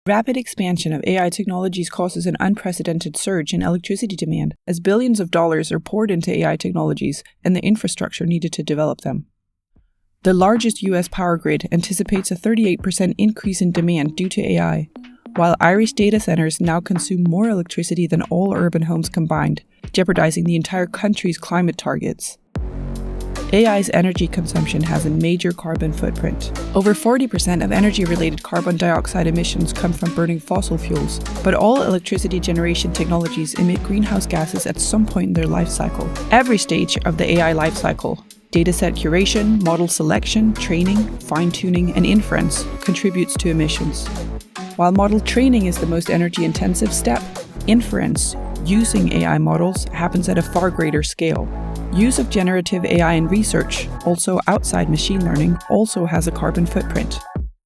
Rapid expansion of AI technologies causes an unprecedented surge in electricity demand, as billions of dollars are poured into AI technologies and the infrastructure needed to develop them. The largest US power grid anticipates a 38% increase in demand due to AI, while Irish data centers now consume more electricity than all urban homes combined, jeopardizing the entire country's climate targets. AI's energy consumption has a major carbon footprint. Over 40% of energy-related carbon dioxide emissions come from burning fossil fuels, but all electricity generation technologies emit greenhouse gases at some point in their life cycle. Every stage of the AI life cycle, dataset curation, model selection, training, fine-tuning, and inference, contributes to emissions. While model training is the most energy-intensive step, inference, using AI models, happens at a far greater scale. Use of generative AI in research, also outside machine learning, also has a carbon footprint.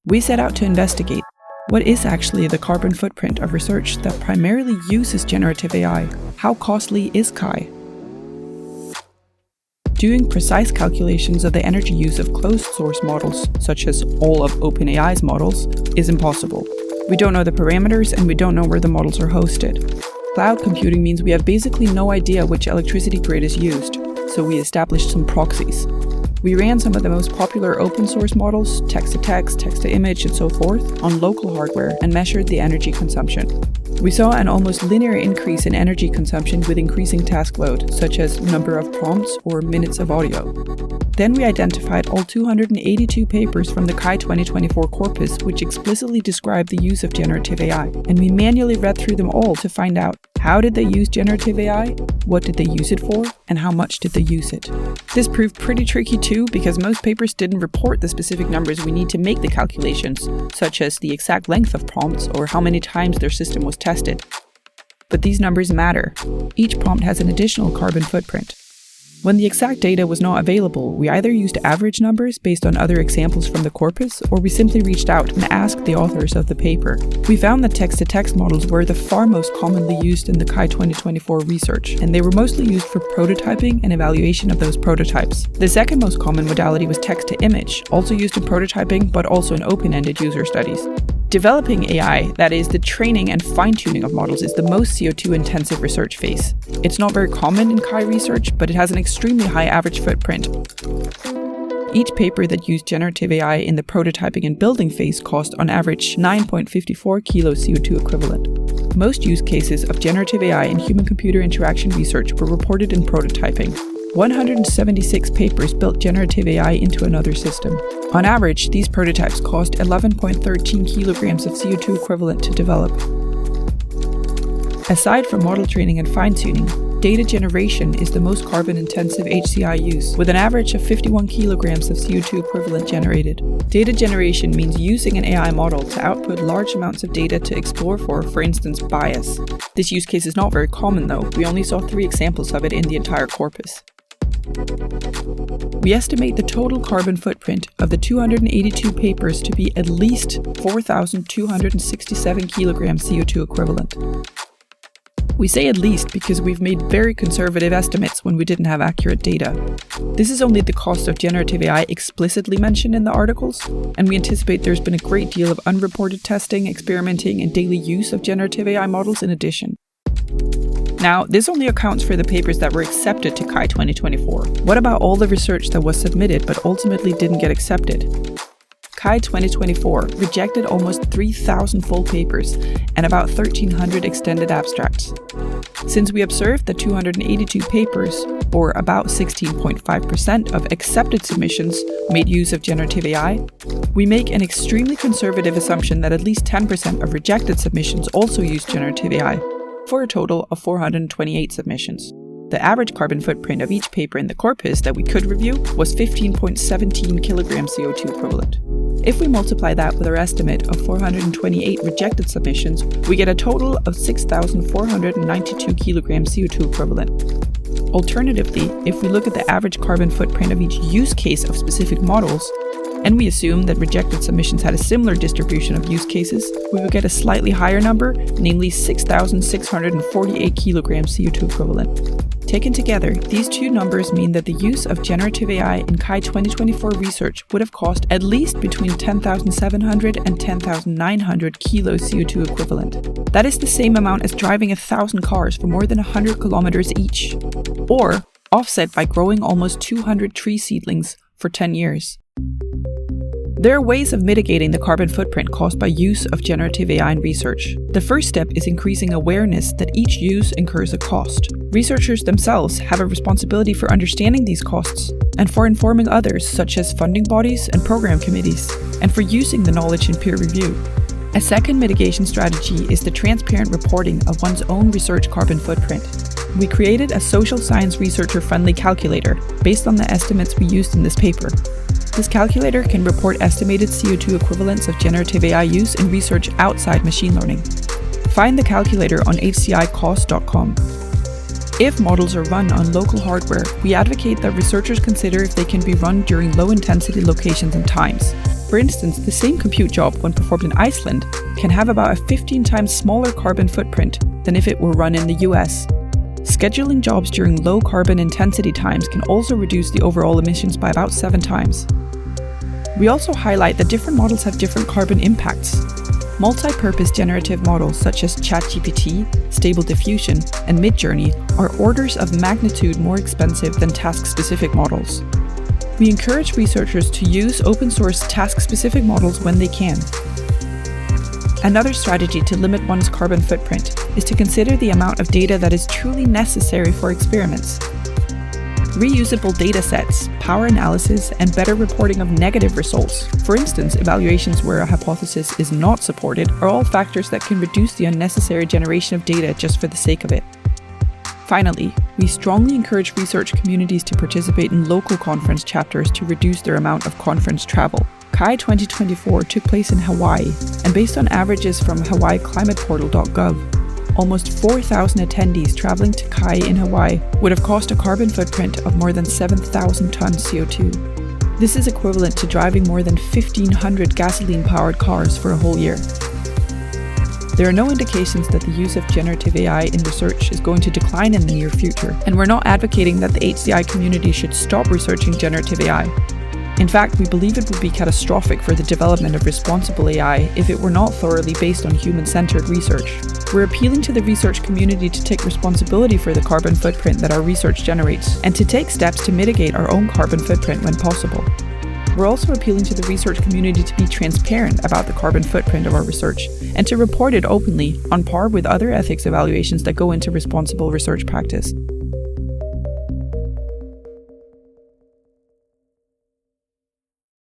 We set out to investigate what is actually the carbon footprint of research that primarily uses generative AI. How costly is CHI? Doing precise calculations of the energy use of closed-source models, such as all of OpenAI's models, is impossible. We don't know the parameters and we don't know where the models are hosted. Cloud computing means we have basically no idea which electricity grid is used, so we established some proxies. We ran some of the most popular open source models, text-to-text, text-to-image, and so forth, on local hardware and measured the energy consumption. We saw an almost linear increase in energy consumption with increasing task load, such as number of prompts or minutes of audio. Then we identified all 282 papers from the CHI 2024 corpus which explicitly describe the use of generative AI, and we manually read through them all to find out how did they use generative AI, what did they use it for, and how much did they use it. This proved pretty tricky too, because most papers didn't report the specific numbers we need to make the calculations, such as the exact length of prompts or how many times their system was tested. But these numbers matter. Each prompt has an additional carbon footprint. When the exact data was not available, we either used average numbers based on other examples from the corpus, or we simply reached out and asked the authors of the paper. We found that text-to-text models were the far most commonly used in the CHI 2024 research, and they were mostly used for prototyping and evaluation of those prototypes. The second most common modality was text-to-image, also used in prototyping but also in open-ended user studies. Developing AI, that is, the training and fine-tuning of models, is the most CO2-intensive research phase. It's not very common in CHI research, but it has an extremely high average footprint. Each paper that used generative AI in the prototyping and building phase cost on average 9.54 kilos CO2 equivalent. Most use cases of generative AI in human-computer interaction research were reported in prototyping. 176 papers built generative AI into another system. On average, these prototypes cost 11.13 kilograms of CO2 equivalent to develop. Aside from model training and fine-tuning, data generation is the most carbon-intensive HCI use, with an average of 51 kilograms of CO2 equivalent generated. Data generation means using an AI model to output large amounts of data to explore for instance, bias. This use case is not very common though. We only saw 3 examples of it in the entire corpus. We estimate the total carbon footprint of the 282 papers to be at least 4,267 kilograms CO2 equivalent. We say at least because we've made very conservative estimates when we didn't have accurate data. This is only the cost of generative AI explicitly mentioned in the articles, and we anticipate there's been a great deal of unreported testing, experimenting, and daily use of generative AI models in addition. Now, this only accounts for the papers that were accepted to CHI 2024. What about all the research that was submitted but ultimately didn't get accepted? CHI 2024 rejected almost 3,000 full papers and about 1,300 extended abstracts. Since we observed that 282 papers, or about 16.5% of accepted submissions, made use of generative AI, we make an extremely conservative assumption that at least 10% of rejected submissions also used generative AI, for a total of 428 submissions. The average carbon footprint of each paper in the corpus that we could review was 15.17 kilograms CO2 equivalent. If we multiply that with our estimate of 428 rejected submissions, we get a total of 6,492 kilograms CO2 equivalent. Alternatively, if we look at the average carbon footprint of each use case of specific models, and we assume that rejected submissions had a similar distribution of use cases, we would get a slightly higher number, namely 6,648 kilograms CO2 equivalent. Taken together, these two numbers mean that the use of generative AI in CHI 2024 research would have cost at least between 10,700 and 10,900 kilos CO2 equivalent. That is the same amount as driving 1,000 cars for more than 100 kilometers each, or offset by growing almost 200 tree seedlings for 10 years. There are ways of mitigating the carbon footprint caused by use of generative AI in research. The first step is increasing awareness that each use incurs a cost. Researchers themselves have a responsibility for understanding these costs and for informing others, such as funding bodies and program committees, and for using the knowledge in peer review. A second mitigation strategy is the transparent reporting of one's own research carbon footprint. We created a social science researcher-friendly calculator based on the estimates we used in this paper. This calculator can report estimated CO2 equivalents of generative AI use in research outside machine learning. Find the calculator on hcicost.com. If models are run on local hardware, we advocate that researchers consider if they can be run during low-intensity locations and times. For instance, the same compute job, when performed in Iceland, can have about a 15 times smaller carbon footprint than if it were run in the US. Scheduling jobs during low carbon intensity times can also reduce the overall emissions by about 7 times. We also highlight that different models have different carbon impacts. Multi-purpose generative models such as ChatGPT, Stable Diffusion, and Midjourney are orders of magnitude more expensive than task-specific models. We encourage researchers to use open-source task-specific models when they can. Another strategy to limit one's carbon footprint is to consider the amount of data that is truly necessary for experiments. Reusable data sets, power analysis, and better reporting of negative results, for instance, evaluations where a hypothesis is not supported, are all factors that can reduce the unnecessary generation of data just for the sake of it. Finally, we strongly encourage research communities to participate in local conference chapters to reduce their amount of conference travel. CHI 2024 took place in Hawaii, and based on averages from hawaiiclimateportal.gov, almost 4,000 attendees traveling to CHI in Hawaii would have cost a carbon footprint of more than 7,000 tons CO2. This is equivalent to driving more than 1,500 gasoline-powered cars for a whole year. There are no indications that the use of generative AI in research is going to decline in the near future, and we're not advocating that the HCI community should stop researching generative AI. In fact, we believe it would be catastrophic for the development of responsible AI if it were not thoroughly based on human-centered research. We're appealing to the research community to take responsibility for the carbon footprint that our research generates, and to take steps to mitigate our own carbon footprint when possible. We're also appealing to the research community to be transparent about the carbon footprint of our research, and to report it openly, on par with other ethics evaluations that go into responsible research practice.